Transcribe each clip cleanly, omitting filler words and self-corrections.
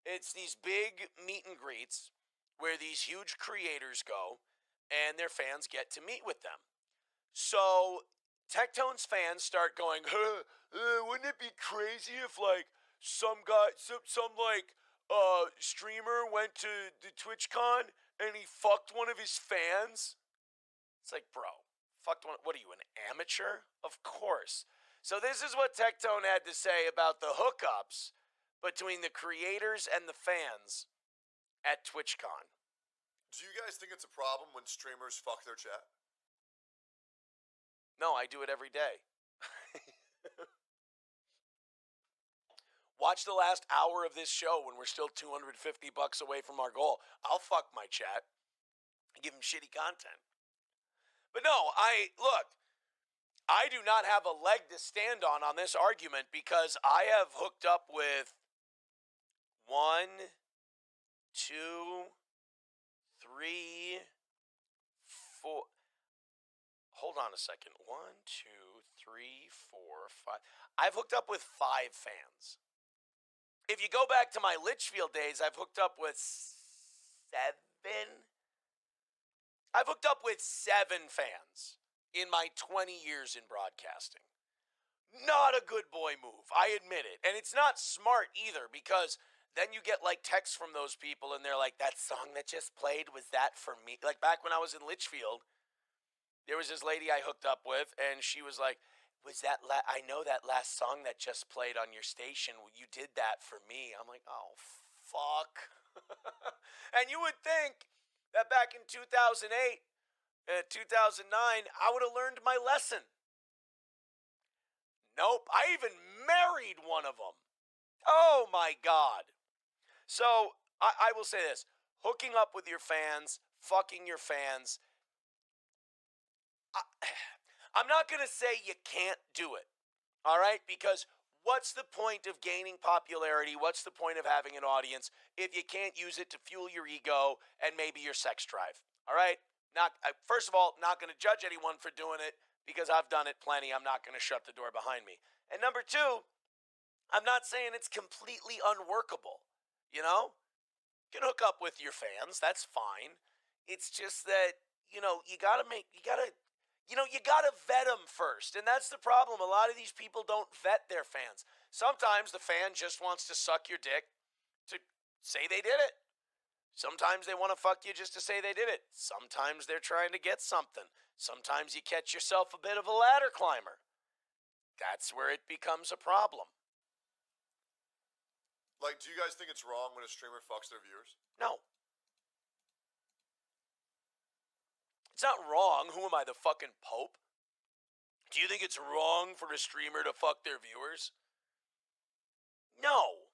It's these big meet and greets where these huge creators go and their fans get to meet with them. So Tectone's fans start going, wouldn't it be crazy if like some guy, some like streamer went to the TwitchCon and he fucked one of his fans? It's like, bro, fucked one. What are you, an amateur? Of course. So this is what Tectone had to say about the hookups between the creators and the fans at TwitchCon. Do you guys think it's a problem when streamers fuck their chat? No, I do it every day. Watch the last hour of this show when we're still $250 away from our goal. I'll fuck my chat and give them shitty content. But no, I do not have a leg to stand on this argument because I have hooked up with 1, 2, 3, 4. Hold on a second. 1, 2, 3, 4, 5. I've hooked up with 5 fans. If you go back to my Litchfield days, I've hooked up with 7. I've hooked up with 7 fans in my 20 years in broadcasting. Not a good boy move, I admit it. And it's not smart either because then you get like texts from those people and they're like, that song that just played, was that for me? Like back when I was in Litchfield, there was this lady I hooked up with and she was like, was that, I know that last song that just played on your station, you did that for me. I'm like, oh, fuck. And you would think that back in 2008, 2009, I would have learned my lesson. Nope, I even married one of them. Oh my God. So I will say this, hooking up with your fans, fucking your fans, I'm not going to say you can't do it, all right? Because what's the point of gaining popularity? What's the point of having an audience if you can't use it to fuel your ego and maybe your sex drive, all right? First of all, not going to judge anyone for doing it because I've done it plenty. I'm not going to shut the door behind me. And number 2, I'm not saying it's completely unworkable, you know? You can hook up with your fans, that's fine. It's just that, you gotta vet them first. And that's the problem. A lot of these people don't vet their fans. Sometimes the fan just wants to suck your dick to say they did it. Sometimes they want to fuck you just to say they did it. Sometimes they're trying to get something. Sometimes you catch yourself a bit of a ladder climber. That's where it becomes a problem. Like, do you guys think it's wrong when a streamer fucks their viewers? No. It's not wrong. Who am I, the fucking Pope? Do you think it's wrong for a streamer to fuck their viewers? No.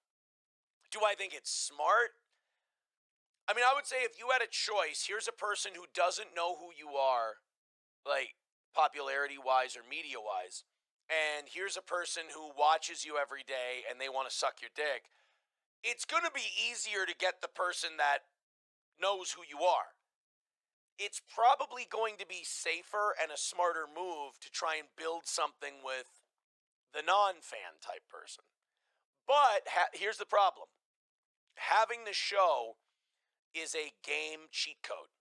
Do I think it's smart? I mean, I would say if you had a choice, here's a person who doesn't know who you are, like popularity-wise or media-wise, and here's a person who watches you every day and they want to suck your dick. It's going to be easier to get the person that knows who you are. It's probably going to be safer and a smarter move to try and build something with the non-fan type person. But here's the problem. Having the show is a game cheat code.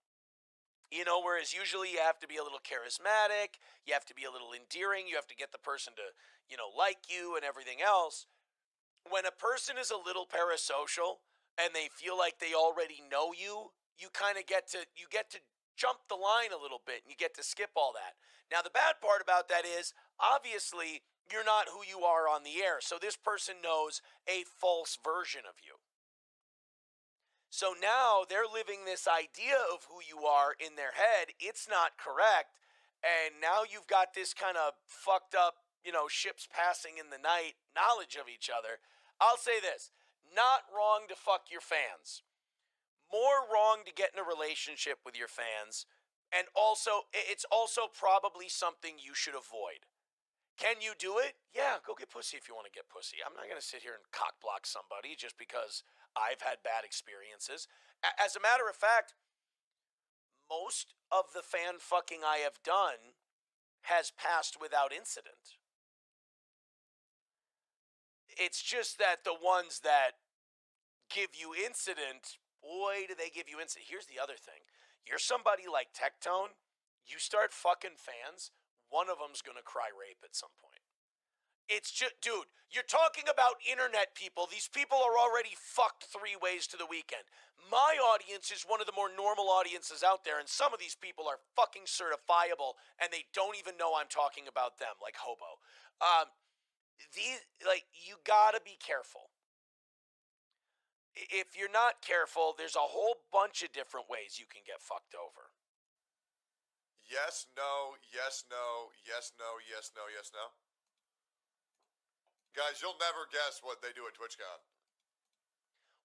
Whereas usually you have to be a little charismatic, you have to be a little endearing, you have to get the person to, like you and everything else. When a person is a little parasocial and they feel like they already know you, you kind of get to jump the line a little bit and you get to skip all that. Now, the bad part about that is, obviously, you're not who you are on the air. So this person knows a false version of you. So now they're living this idea of who you are in their head. It's not correct. And now you've got this kind of fucked up, ships passing in the night knowledge of each other. I'll say this, not wrong to fuck your fans. More wrong to get in a relationship with your fans. And also, it's also probably something you should avoid. Can you do it? Yeah, go get pussy if you want to get pussy. I'm not going to sit here and cock block somebody just because I've had bad experiences. As a matter of fact, most of the fan fucking I have done has passed without incident. It's just that the ones that give you incident. Boy, do they give you incident. Here's the other thing. You're somebody like Tectone, you start fucking fans, one of them's going to cry rape at some point. It's just, dude, you're talking about internet people. These people are already fucked 3 ways to the weekend. My audience is one of the more normal audiences out there, and some of these people are fucking certifiable, and they don't even know I'm talking about them, like Hobo. You gotta be careful. If you're not careful, there's a whole bunch of different ways you can get fucked over. Yes, no, yes, no, yes, no, yes, no, yes, no. Guys, you'll never guess what they do at TwitchCon.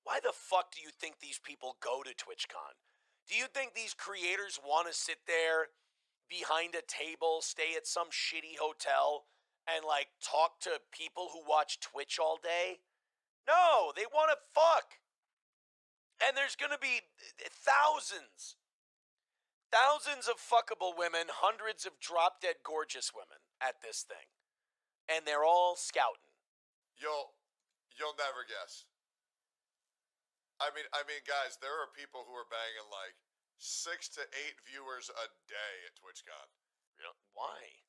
Why the fuck do you think these people go to TwitchCon? Do you think these creators want to sit there behind a table, stay at some shitty hotel, and like talk to people who watch Twitch all day? No, they want to fuck. And there's going to be thousands of fuckable women, hundreds of drop dead gorgeous women at this thing. And they're all scouting. You'll never guess. I mean, guys, there are people who are banging like 6 to 8 viewers a day at TwitchCon. Why?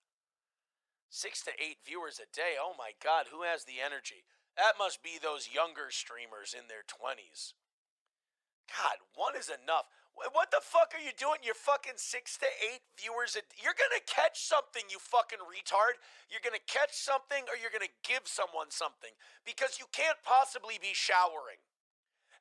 6 to 8 viewers a day? Oh my God, who has the energy? That must be those younger streamers in their 20s. God, one is enough. What the fuck are you doing? You're fucking 6 to 8 viewers you're gonna catch something, you fucking retard. You're gonna catch something or you're gonna give someone something. Because you can't possibly be showering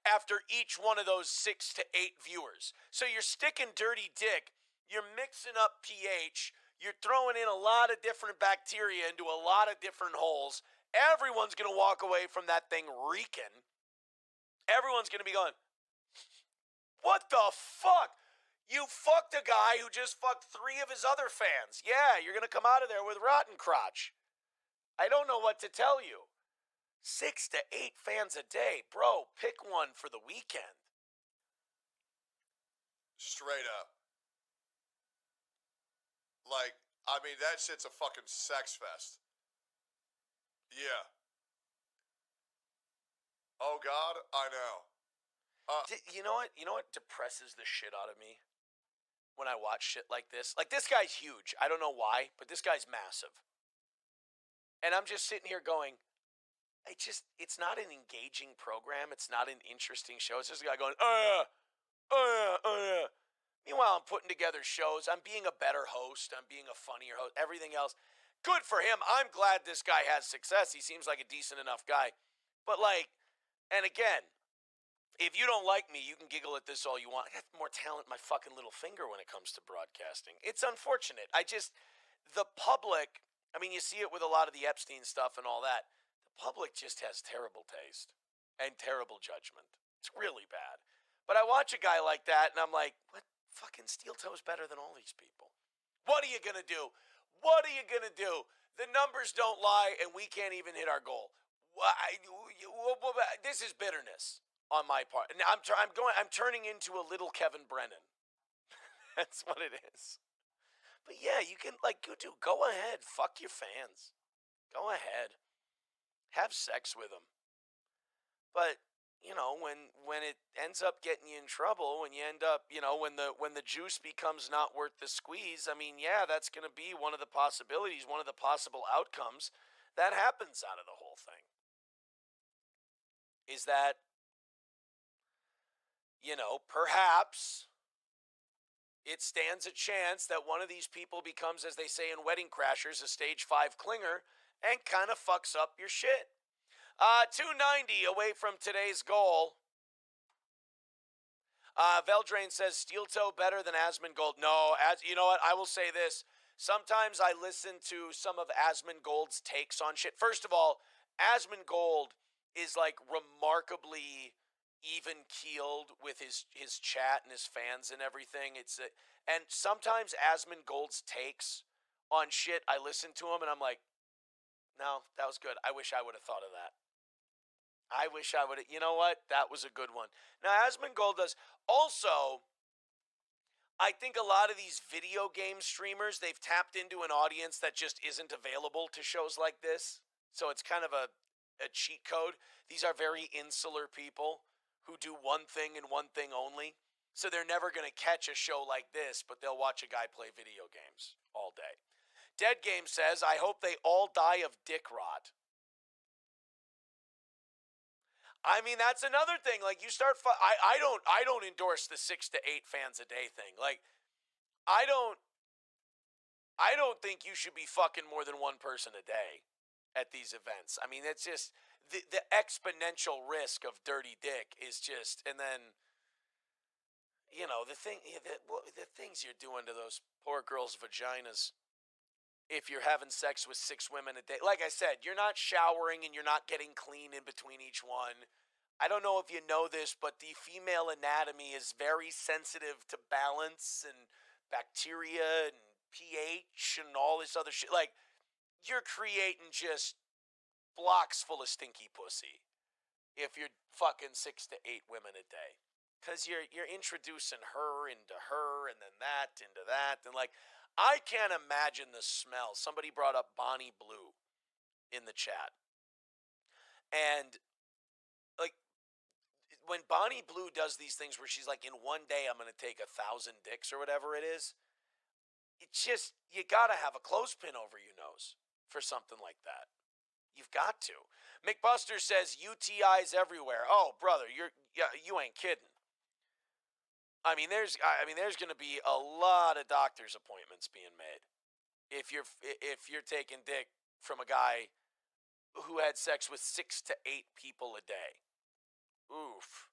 after each one of those 6 to 8 viewers. So you're sticking dirty dick, you're mixing up pH, you're throwing in a lot of different bacteria into a lot of different holes. Everyone's gonna walk away from that thing reeking. Everyone's gonna be going, what the fuck? You fucked a guy who just fucked 3 of his other fans. Yeah, you're going to come out of there with rotten crotch. I don't know what to tell you. 6 to 8 fans a day. Bro, pick one for the weekend. Straight up. Like, I mean, that shit's a fucking sex fest. Yeah. Oh, God, I know. You know what? You know what depresses the shit out of me when I watch shit like this? Like, this guy's huge. I don't know why, but this guy's massive. And I'm just sitting here going, it's not an engaging program. It's not an interesting show. It's just a guy going, Meanwhile, I'm putting together shows. I'm being a better host. I'm being a funnier host. Everything else. Good for him. I'm glad this guy has success. He seems like a decent enough guy. But like, and again, if you don't like me, you can giggle at this all you want. I got more talent in my fucking little finger when it comes to broadcasting. It's unfortunate. The public, I mean, you see it with a lot of the Epstein stuff and all that. The public just has terrible taste and terrible judgment. It's really bad. But I watch a guy like that and I'm like, what? Fucking Steel Toe's better than all these people. What are you going to do? What are you going to do? The numbers don't lie and we can't even hit our goal. This is bitterness on my part. Now I'm turning into a little Kevin Brennan. That's what it is. But yeah, you can go ahead, fuck your fans. Go ahead. Have sex with them. But, you know, when it ends up getting you in trouble, when you end up, you know, when the juice becomes not worth the squeeze, I mean, yeah, that's going to be one of the possibilities, one of the possible outcomes that happens out of the whole thing. Is that, you know, perhaps it stands a chance that one of these people becomes, as they say in Wedding Crashers, a stage 5 clinger and kind of fucks up your shit. 290 away from today's goal. Veldrain says, Steel Toe better than Asmongold. No, you know what? I will say this. Sometimes I listen to some of Asmongold's takes on shit. First of all, Asmongold is like remarkably even keeled with his chat and his fans and everything. And sometimes Asmongold's takes on shit, I listen to him and I'm like, no, that was good. I wish I would have thought of that. I wish I would have. You know what? That was a good one. Now, Asmongold does. Also, I think a lot of these video game streamers, they've tapped into an audience that just isn't available to shows like this. So it's kind of a cheat code. These are very insular people. who do one thing and one thing only. So they're never going to catch a show like this, but they'll watch a guy play video games all day. Dead Game says, I hope they all die of dick rot. I mean, that's another thing. Like, you start, I don't endorse the 6 to 8 fans a day thing. Like, I don't think you should be fucking more than one person a day at these events. I mean, it's just the exponential risk of dirty dick is just, and then, you know, the things you're doing to those poor girls' vaginas. If you're having sex with 6 women a day, like I said, you're not showering and you're not getting clean in between each one. I don't know if you know this, but the female anatomy is very sensitive to balance and bacteria and pH and all this other shit. Like, you're creating just blocks full of stinky pussy if you're fucking 6 to 8 women a day. Because you're introducing her into her and then that into that. And, like, I can't imagine the smell. Somebody brought up Bonnie Blue in the chat. And, like, when Bonnie Blue does these things where she's like, in one day I'm going to take 1,000 dicks or whatever it is, it's just, you got to have a clothespin over your nose for something like that. You've got to. McBuster says UTIs everywhere. Oh, brother, you ain't kidding. I mean, there's going to be a lot of doctor's appointments being made if you're taking dick from a guy who had sex with 6 to 8 people a day. Oof.